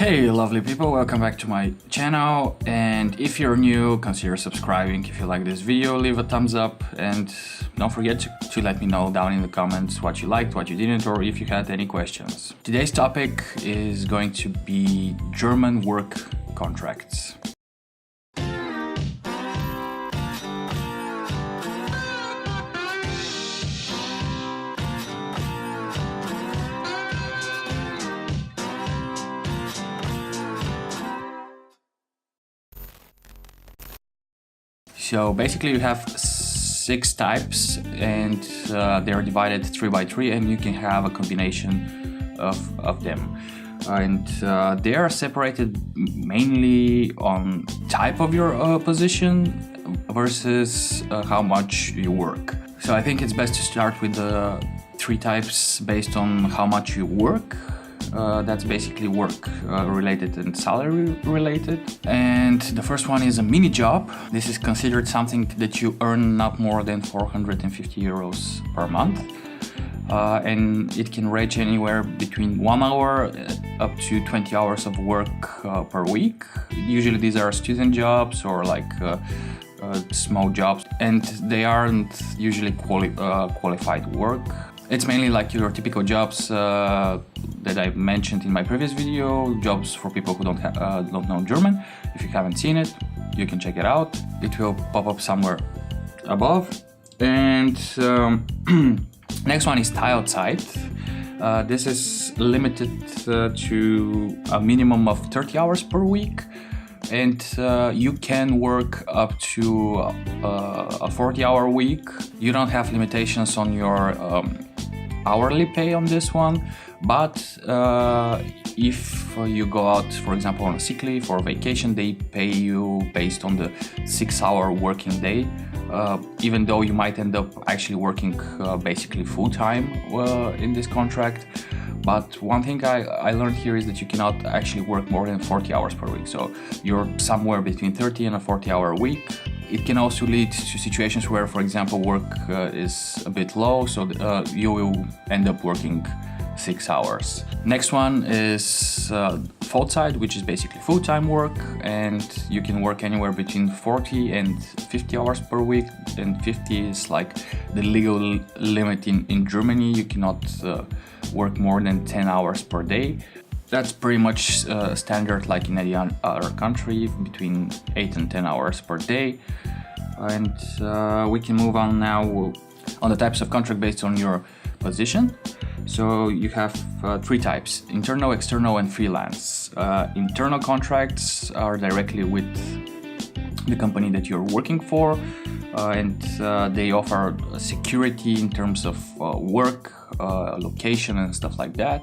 Hey lovely people, welcome back to my channel, and if you're new, consider subscribing. If you like this video, leave a thumbs up and don't forget to let me know down in the comments what you liked, what you didn't, or if you had any questions. Today's topic is going to be German work contracts. So basically you have 6 types and they're divided 3 by 3, and you can have a combination of them. And they are separated mainly on type of your position versus how much you work. So I think it's best to start with the 3 types based on how much you work. That's basically work related and salary related. And the first one is a mini job. This is considered something that you earn not more than 450 euros per month. And it can range anywhere between 1 hour up to 20 hours of work per week. Usually these are student jobs or like small jobs, and they aren't usually qualified work. It's mainly like your typical jobs that I mentioned in my previous video, jobs for people who don't know German. If you haven't seen it, you can check it out. It will pop up somewhere above. And next one is Teilzeit. This is limited to a minimum of 30 hours per week. And you can work up to a 40-hour week. You don't have limitations on your hourly pay on this one, but if you go out, for example, on a sick leave or vacation, they pay you based on the 6-hour working day, even though you might end up actually working basically full-time in this contract. But one thing I learned here is that you cannot actually work more than 40 hours per week. So you're somewhere between 30 and a 40-hour week. It can also lead to situations where, for example, work is a bit low, so you will end up working 6 hours. Next one is Vollzeit, which is basically full-time work, and you can work anywhere between 40 and 50 hours per week, and 50 is like the legal limit in Germany. You cannot work more than 10 hours per day. That's pretty much standard like in any other country, between 8 and 10 hours per day. And we can move on now on the types of contract based on your position. So you have 3 types: internal, external, and freelance. Internal contracts are directly with the company that you're working for, and they offer security in terms of work, location and stuff like that.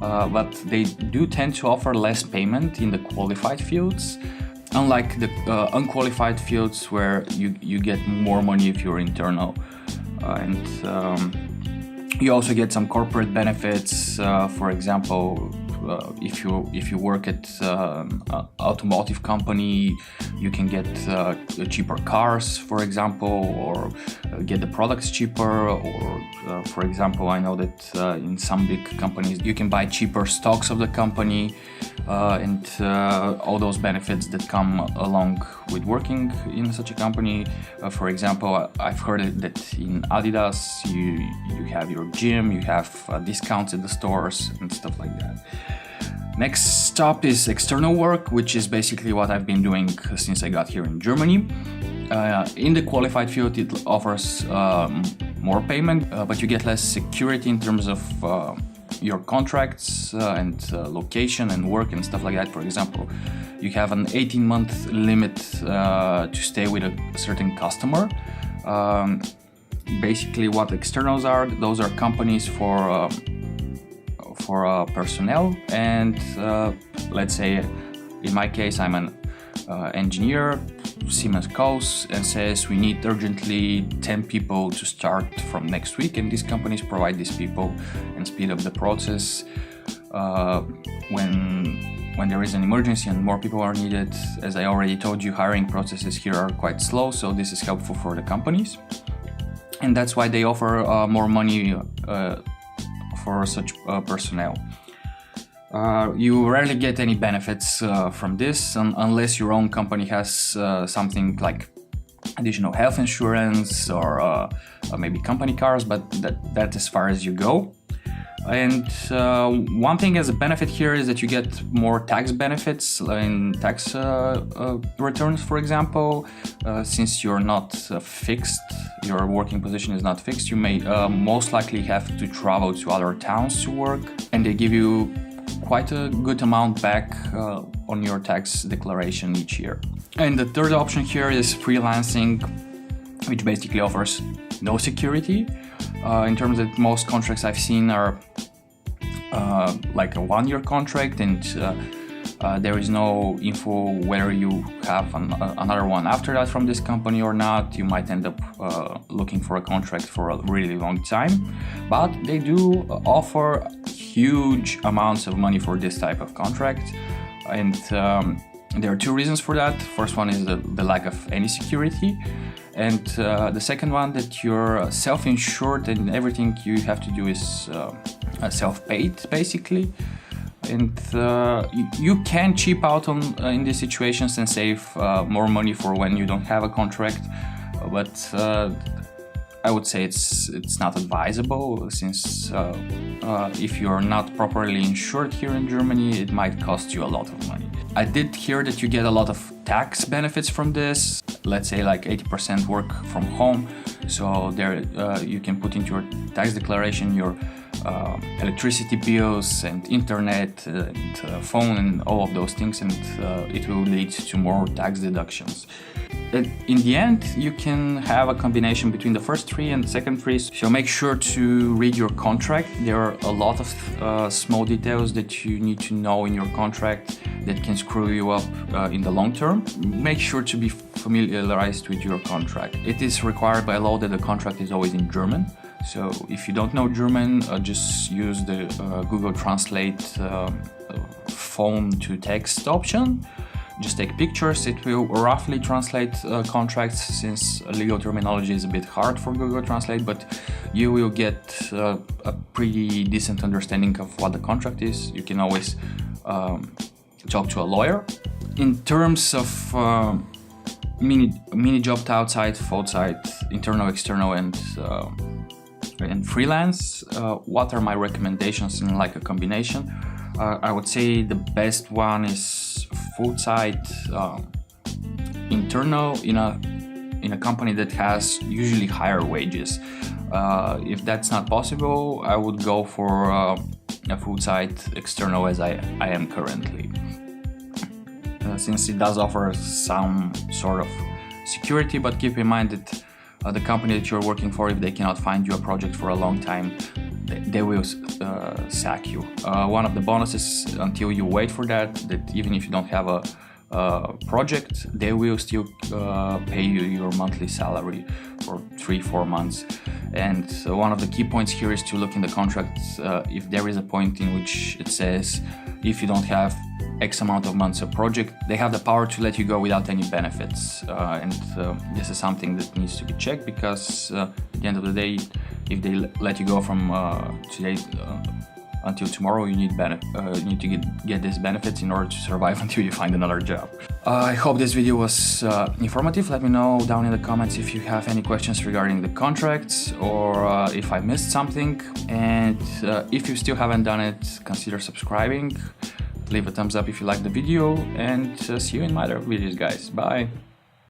But they do tend to offer less payment in the qualified fields, unlike the unqualified fields where you get more money if you're internal. And you also get some corporate benefits. For example, if you work at an automotive company, you can get cheaper cars, for example, or get the products cheaper. Or for example, I know that in some big companies you can buy cheaper stocks of the company, and all those benefits that come along with working in such a company. For example, I've heard that in Adidas you have your gym, you have discounts at the stores and stuff like that. Next stop is external work, which is basically what I've been doing since I got here in Germany. In the qualified field, it offers more payment, but you get less security in terms of your contracts and location and work and stuff like that. For example, you have an 18-month limit to stay with a certain customer. Basically, what externals are, those are companies for personnel, and let's say in my case I'm an engineer. Siemens calls and says we need urgently 10 people to start from next week, and these companies provide these people and speed up the process when there is an emergency and more people are needed. As I already told you, hiring processes here are quite slow, so this is helpful for the companies, and that's why they offer more money for such personnel. You rarely get any benefits from this unless your own company has something like additional health insurance or maybe company cars, but that's as far as you go. And one thing as a benefit here is that you get more tax benefits in tax returns, for example. Since you're not fixed, your working position is not fixed, you may most likely have to travel to other towns to work, and they give you quite a good amount back on your tax declaration each year. And the third option here is freelancing, which basically offers no security. In terms of most contracts I've seen are like a one-year contract, and there is no info whether you have another one after that from this company or not. You might end up looking for a contract for a really long time, but they do offer huge amounts of money for this type of contract. And there are two reasons for that. First one is the lack of any security. And the second one, that you're self-insured and everything you have to do is self-paid, basically. And you can cheap out in these situations and save more money for when you don't have a contract. But I would say it's not advisable, since if you're not properly insured here in Germany, it might cost you a lot of money. I did hear that you get a lot of tax benefits from this. Let's say like 80% work from home, so there you can put into your tax declaration your electricity bills and internet and phone and all of those things, and it will lead to more tax deductions. In the end, you can have a combination between the first three and the second three, so make sure to read your contract. There are a lot of small details that you need to know in your contract that can screw you up in the long term. Make sure to be familiarized with your contract. It is required by law that the contract is always in German. So if you don't know German, just use the Google Translate phone to text option. Just take pictures. It will roughly translate contracts, since legal terminology is a bit hard for Google Translate, but you will get a pretty decent understanding of what the contract is. You can always talk to a lawyer. In terms of mini job, Teilzeit, Vollzeit, internal, external, and freelance, what are my recommendations in like a combination? I would say the best one is Vollzeit, internal in a company that has usually higher wages. If that's not possible, I would go for a Vollzeit external, as I am currently, since it does offer some sort of security. But keep in mind that the company that you're working for, if they cannot find you a project for a long time, they will sack you. One of the bonuses, until you wait for that even if you don't have a project, they will still pay you your monthly salary for 3-4 months. And one of the key points here is to look in the contract if there is a point in which it says if you don't have X amount of months of project, they have the power to let you go without any benefits. And this is something that needs to be checked, because at the end of the day, if they let you go from today until tomorrow, you need to get these benefits in order to survive until you find another job. I hope this video was informative. Let me know down in the comments if you have any questions regarding the contracts, or if I missed something. And if you still haven't done it, consider subscribing. Leave a thumbs up if you liked the video, and see you in my other videos, guys. Bye!